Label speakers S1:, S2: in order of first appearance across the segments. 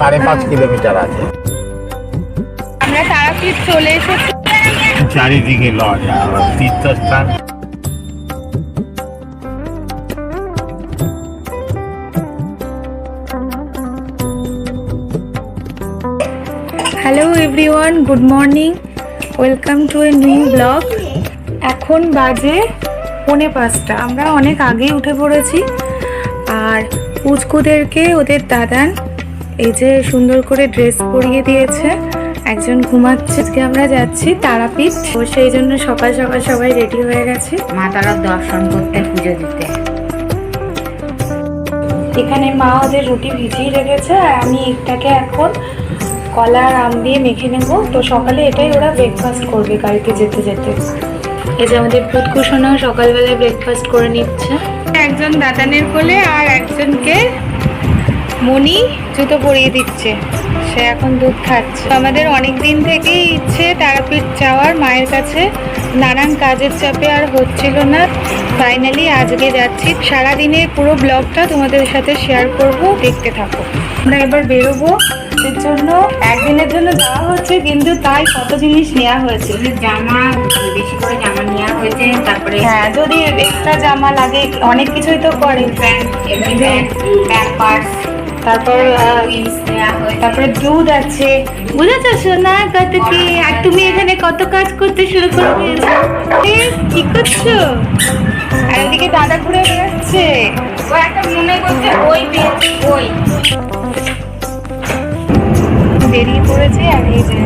S1: 5.5 kilometre আছে।
S2: আমরা তারাপীঠ চলে এসেছি।
S1: চারিদিকে লজ আর তীর্থস্থান।
S2: Hello everyone, good morning, welcome to a new blog. এখন বাজে 4:45। আমরা অনেক আগেই উঠে পড়েছি। আর পুচকুদেরকে ওদের দাদান এই যে সুন্দর করে ড্রেস পরিয়ে দিয়েছে, একজন ঘুমাচ্ছে। আজকে আমরা যাচ্ছি তারাপীঠ, তো সেই জন্য সকাল সকাল সবাই রেডি হয়ে গেছে
S3: মা তারার দর্শন করতে, পুজো দিতে।
S2: এখানে মা ওদের রুটি ভিজিয়ে রেখেছে আর আমি একটাকে এখন কলা আর আম দিয়ে মেখে নেব। তো সকালে এটাই ওরা ব্রেকফাস্ট করবে গাড়িতে যেতে যেতে। এই যে আমাদের পুতকুসোনাও সকালবেলায় ব্রেকফাস্ট করে নিচ্ছে। একজন দাদানের কোলে আর একজনকে মনি জুতো পরিয়ে দিচ্ছে, সে এখন দুধ খাচ্ছে। আমাদের অনেক দিন থেকেই ইচ্ছে তারাপীঠ যাওয়ার, মায়ের কাছে। নানান কাজের চাপে আর হচ্ছিল না, ফাইনালি আজকে যাচ্ছি। সারাদিনের পুরো ব্লগটা তোমাদের সাথে শেয়ার করব, দেখতে থাকো। আমরা এবার বেরোবো, এর জন্য একদিনের জন্য যাওয়া হচ্ছে, কিন্তু তাই কত জিনিস নেওয়া হয়েছে।
S3: জামা, বেশি করে জামা নেওয়া হয়েছে। তারপরে
S2: হ্যাঁ, যদি এক্সট্রা জামা লাগে, অনেক কিছুই তো করে।
S3: প্যাম্পার্স,
S2: তারপরে দুধ আছে, বুঝেছো সোনা কত কি। আর তুমি এখানে কত কাজ করতে শুরু করে দিয়েছো। কি করছো? আর এদিকে দাদা ঘুরে বেড়াচ্ছে,
S3: ও একটা মনে করছে ওই ওই
S2: বেরিয়ে পড়েছে। আর এই যে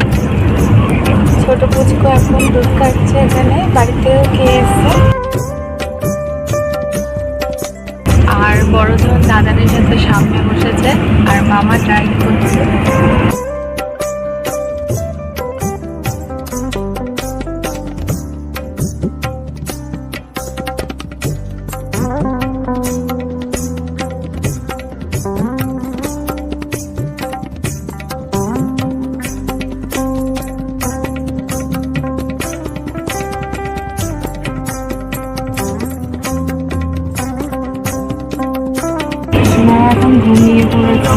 S2: ছোট পুচকু এখন দুধ খাচ্ছে, এখানে বাড়িতেও খেয়ে এসছে। আর বড়জন দাদাদের সাথে সামনে বসেছে আর মামা ড্রাইভ করছে। এখন ঘুমিয়ে পড়েছে,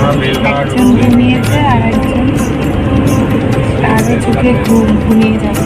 S2: একজন ঘুমিয়েছে আর একজন আরো চোখে ঘুমিয়ে যাবে।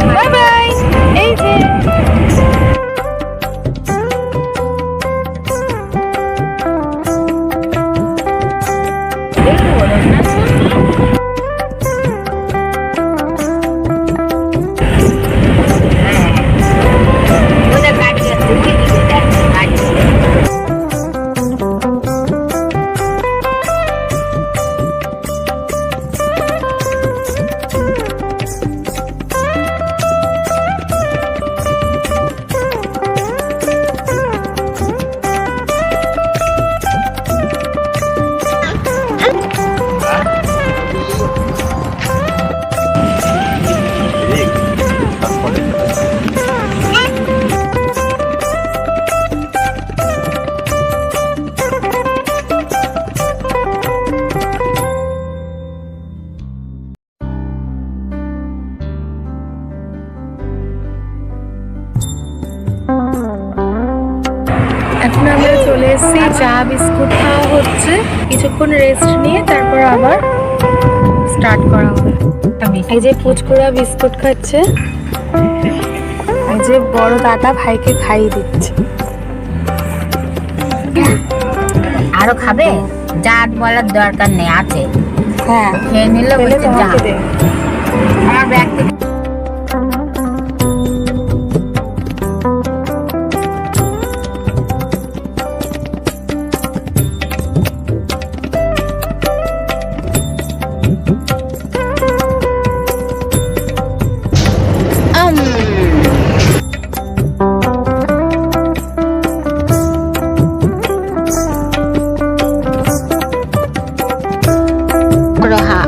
S2: Bye bye. এই যে
S3: ওদের গাড়ি আছে, গাড়ি।
S2: এখন আমরা চলে এসেছি, চা বিস্কুট খাওয়া হচ্ছে, কিছুক্ষণ রেস্ট নিয়ে তারপর আবার স্টার্ট করা হবে। এই যে পুচকুরা বিস্কুট খাচ্ছে, এই যে বড় দাদা ভাইকে খাইয়ে দিচ্ছে।
S3: আরো খাবে? জাত বলার দরকার নেই, আছে।
S2: হ্যাঁ,
S3: খেয়ে নিলে
S2: পেলে
S3: বলছে
S2: তোমাকে
S3: জাত।
S2: দে।
S3: আমার ব্যাগ থেকে রহা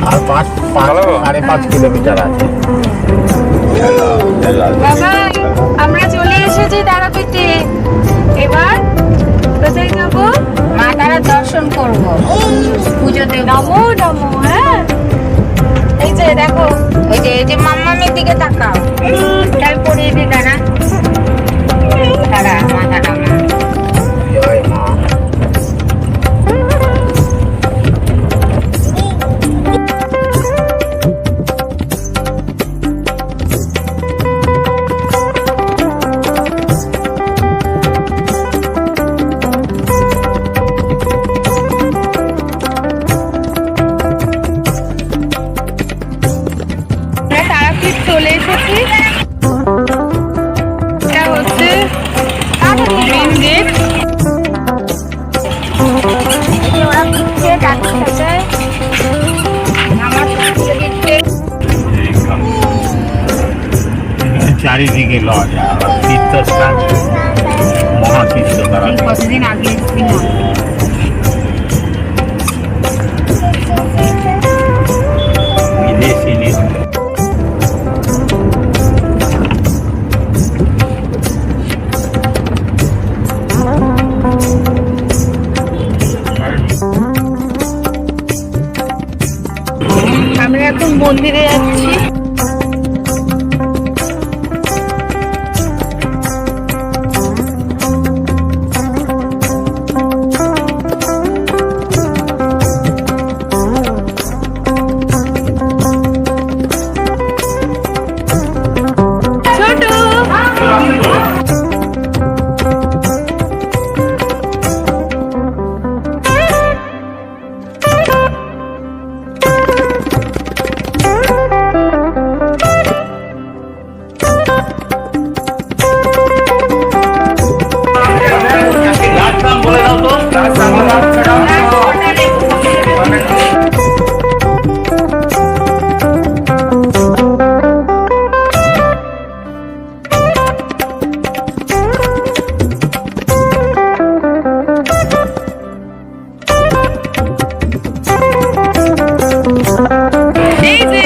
S1: আর 5.5 কিলোমিটার আছে।
S2: বাবা, আমরা চলে এসেছি তারাপীঠে। এবার কোথায় যাবো?
S3: মা তারা দর্শন করবো, পুজো দেবো।
S2: নমো নমো। হ্যাঁ, এই যে দেখো,
S3: এই যে মাম্মামের দিকে তাকাও। চাল পরিয়ে দি দাঁড়া দাঁড়া, মা দাঁড়া মা।
S1: জয় মা।
S2: আমরা তারাপীঠ চলে এসেছি। এটা হচ্ছে মেন গেট।
S3: ওরা দিচ্ছে ডাকছে, আমার দিচ্ছে।
S1: চারিদিকে লজ, আবার তীর্থস্থান, মহাতীর্থ তারা।
S3: কতদিন আগে এসেছিলাম।
S1: বিদেশি নৃত্য।
S2: আমরা এখন মন্দিরে যাচ্ছি। ছোট
S1: বলে দাও তো।
S2: এই যে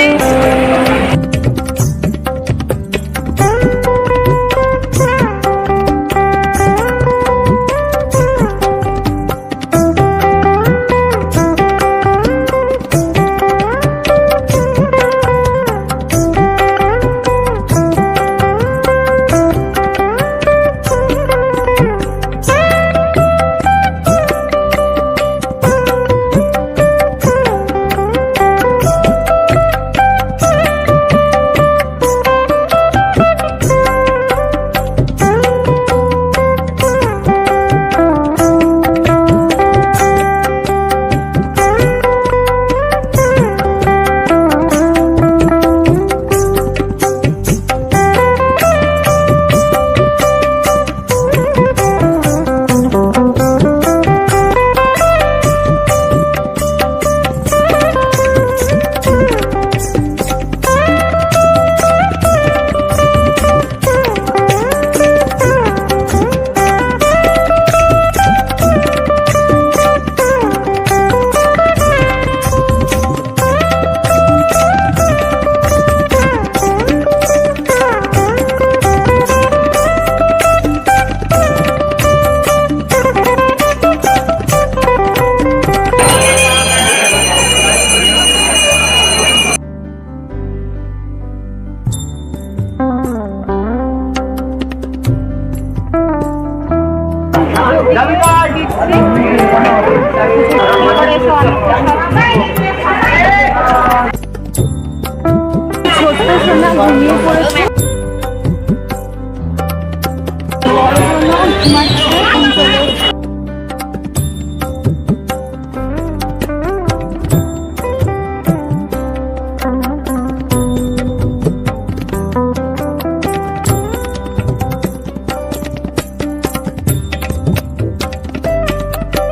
S2: ছোট্ট সোনা ঘুমিয়ে পড়েছে।